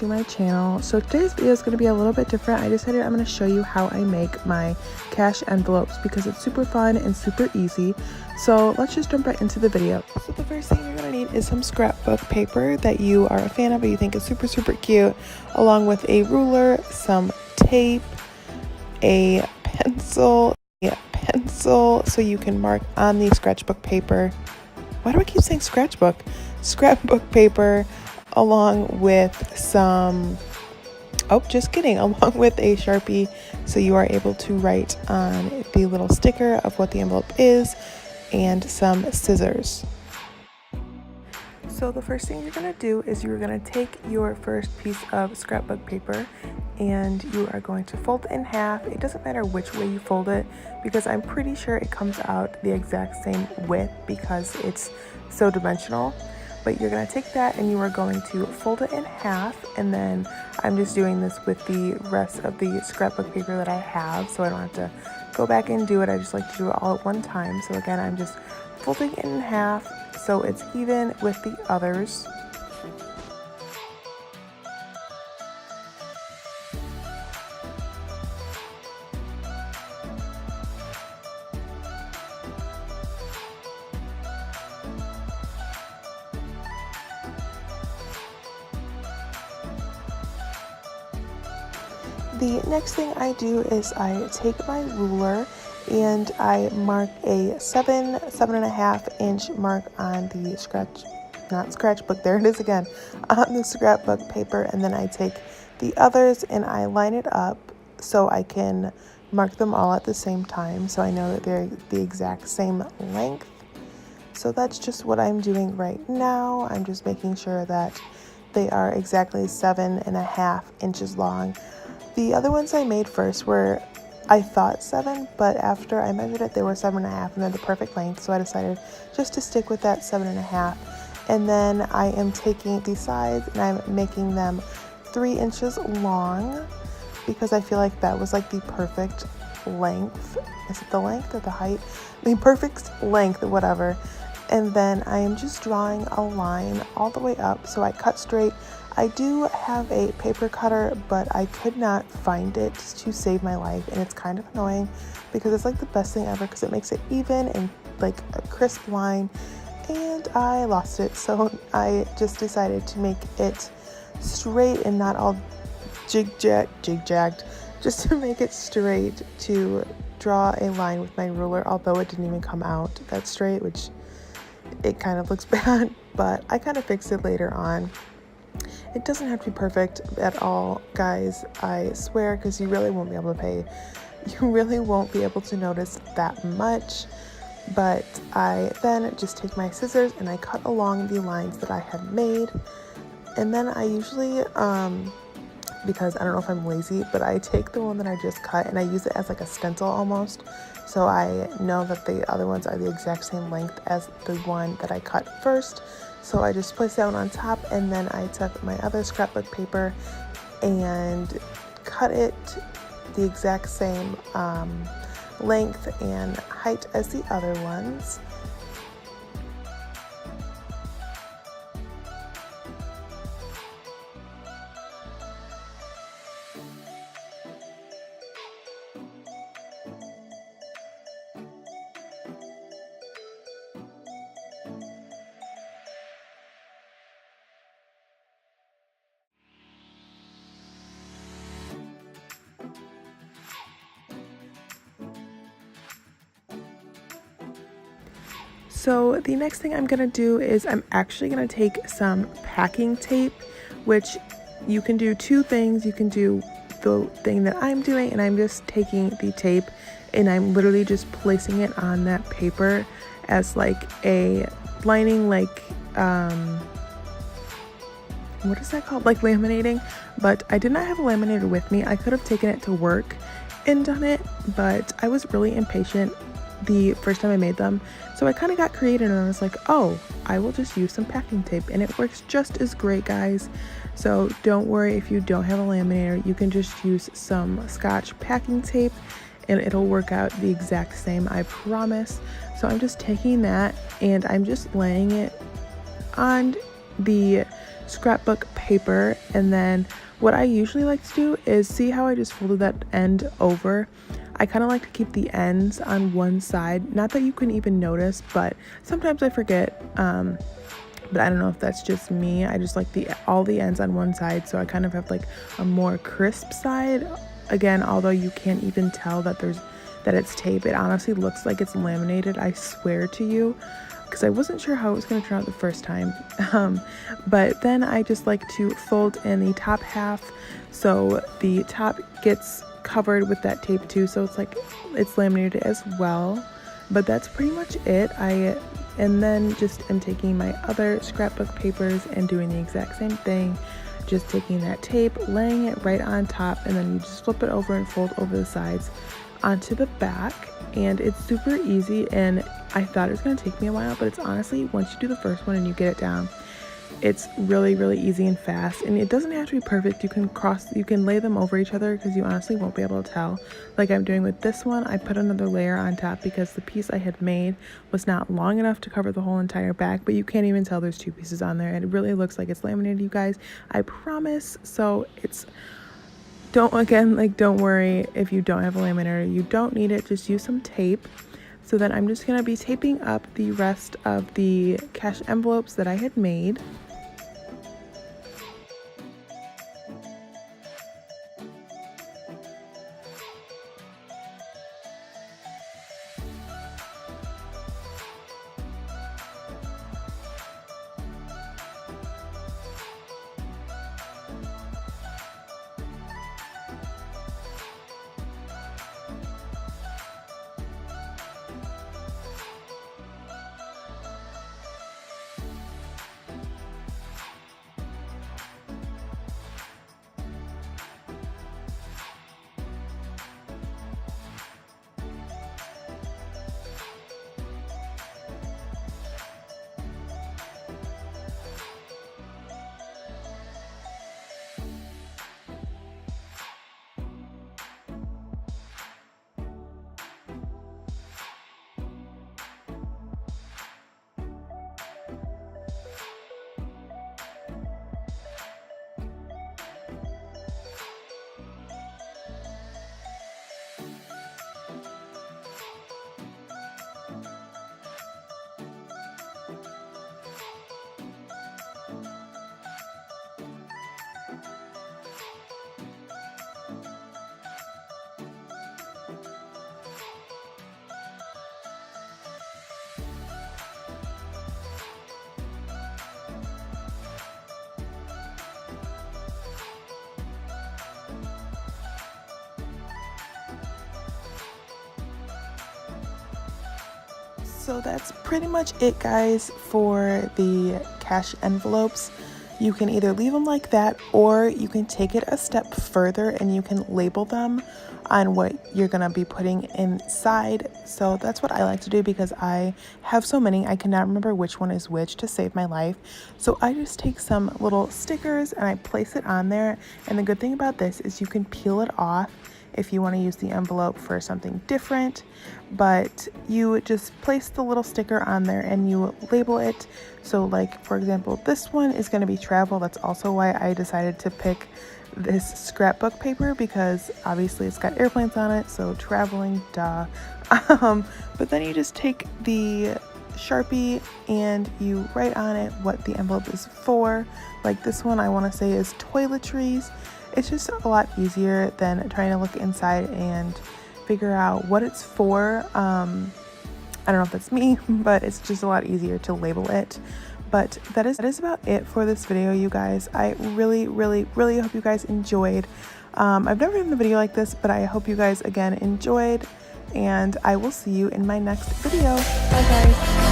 to my channel. So today's video is going to be a little bit different. I decided I'm going to show you how I make my cash envelopes because it's super fun and super easy. So let's just jump right into the video. So the first thing you're going to need is some scrapbook paper that you are a fan of or you think is super cute, along with a ruler, some tape, a pencil so you can mark on the scratchbook paper. Why do I keep saying scratchbook? Scrapbook paper, along with some, along with a Sharpie, so you are able to write on the little sticker of what the envelope is, and some scissors. So the first thing you're going to do is you're going to take your first piece of scrapbook paper and you are going to fold it in half. It doesn't matter which way you fold it because I'm pretty sure it comes out the exact same width because it's so dimensional. But you're going to take that and you are going to fold it in half, and then I'm just doing this with the rest of the scrapbook paper that I have so I don't have to go back and do it. I just like to do it all at one time. So again, I'm just folding it in half so it's even with the others. The next thing I do is I take my ruler and I mark a 7.5 inch mark on the scratchbook, there it is again, on the scrapbook paper, and then I take the others and I line it up so I can mark them all at the same time so I know that they're the exact same length. So that's just what I'm doing right now. I'm just making sure that they are exactly 7.5 inches long. The other ones I made first were, I thought 7, but after I measured it, they were 7.5 and they're the perfect length. So I decided just to stick with that 7.5. And then I am taking the sides and I'm making them 3 inches long because I feel like that was like the perfect length. Is it the length or the height? The perfect length, whatever. And then I am just drawing a line all the way up so I cut straight. I do have a paper cutter, but I could not find it to save my life, and it's kind of annoying because it's like the best thing ever because it makes it even and like a crisp line, and I lost it. So I just decided to make it straight and not all jig-jagged, just to make it straight, to draw a line with my ruler, although it didn't even come out that straight, which it kind of looks bad, but I kind of fixed it later on. It doesn't have to be perfect at all, guys, I swear, because you really won't be able to notice that much. But I then just take my scissors and I cut along the lines that I had made. And then I usually, because I don't know if I'm lazy, but I take the one that I just cut and I use it as like a stencil almost. So I know that the other ones are the exact same length as the one that I cut first. So I just placed that one on top, and then I took my other scrapbook paper and cut it the exact same length and height as the other ones. So the next thing I'm gonna do is I'm actually gonna take some packing tape, which you can do two things. You can do the thing that I'm doing, and I'm just taking the tape and I'm literally just placing it on that paper as like a lining, like what is that called, like laminating. But I did not have a laminator with me. I could have taken it to work and done it, but I was really impatient the first time I made them, so I kind of got creative and I was like, oh, I will just use some packing tape, and it works just as great, guys. So don't worry if you don't have a laminator, you can just use some Scotch packing tape and it'll work out the exact same, I promise. So I'm just taking that and I'm just laying it on the scrapbook paper. And then what I usually like to do is, see how I just folded that end over? I kind of like to keep the ends on one side. Not that you can even notice, but sometimes I forget. But I don't know if that's just me. I just like all the ends on one side, so I kind of have like a more crisp side. Again, although you can't even tell that it's tape, it honestly looks like it's laminated, I swear to you, because I wasn't sure how it was going to turn out the first time. But then I just like to fold in the top half, so the top gets covered with that tape too, so it's like it's laminated as well. But that's pretty much it. And then just am taking my other scrapbook papers and doing the exact same thing, just taking that tape, laying it right on top, and then you just flip it over and fold over the sides onto the back. And it's super easy, and I thought it was going to take me a while, but it's honestly, once you do the first one and you get it down, it's really, really easy and fast. And it doesn't have to be perfect. You can lay them over each other, because you honestly won't be able to tell. Like I'm doing with this one, I put another layer on top because the piece I had made was not long enough to cover the whole entire back, but you can't even tell there's two pieces on there, and it really looks like it's laminated, you guys, I promise. So don't worry if you don't have a laminator. You don't need it, just use some tape. So then I'm just going to be taping up the rest of the cash envelopes that I had made. So that's pretty much it, guys, for the cash envelopes. You can either leave them like that, or you can take it a step further and you can label them on what you're gonna be putting inside. So that's what I like to do, because I have so many I cannot remember which one is which to save my life. So I just take some little stickers and I place it on there. And the good thing about this is you can peel it off if you want to use the envelope for something different, but you just place the little sticker on there and you label it. So like, for example, this one is going to be travel. That's also why I decided to pick this scrapbook paper, because obviously it's got airplanes on it, so traveling, duh. But then you just take the Sharpie and you write on it what the envelope is for. Like this one, I want to say is toiletries. It's just a lot easier than trying to look inside and figure out what it's for. I don't know if that's me, but it's just a lot easier to label it. But that is about it for this video, you guys. I really, really, really hope you guys enjoyed. I've never done a video like this, but I hope you guys again enjoyed, and I will see you in my next video. Bye, guys.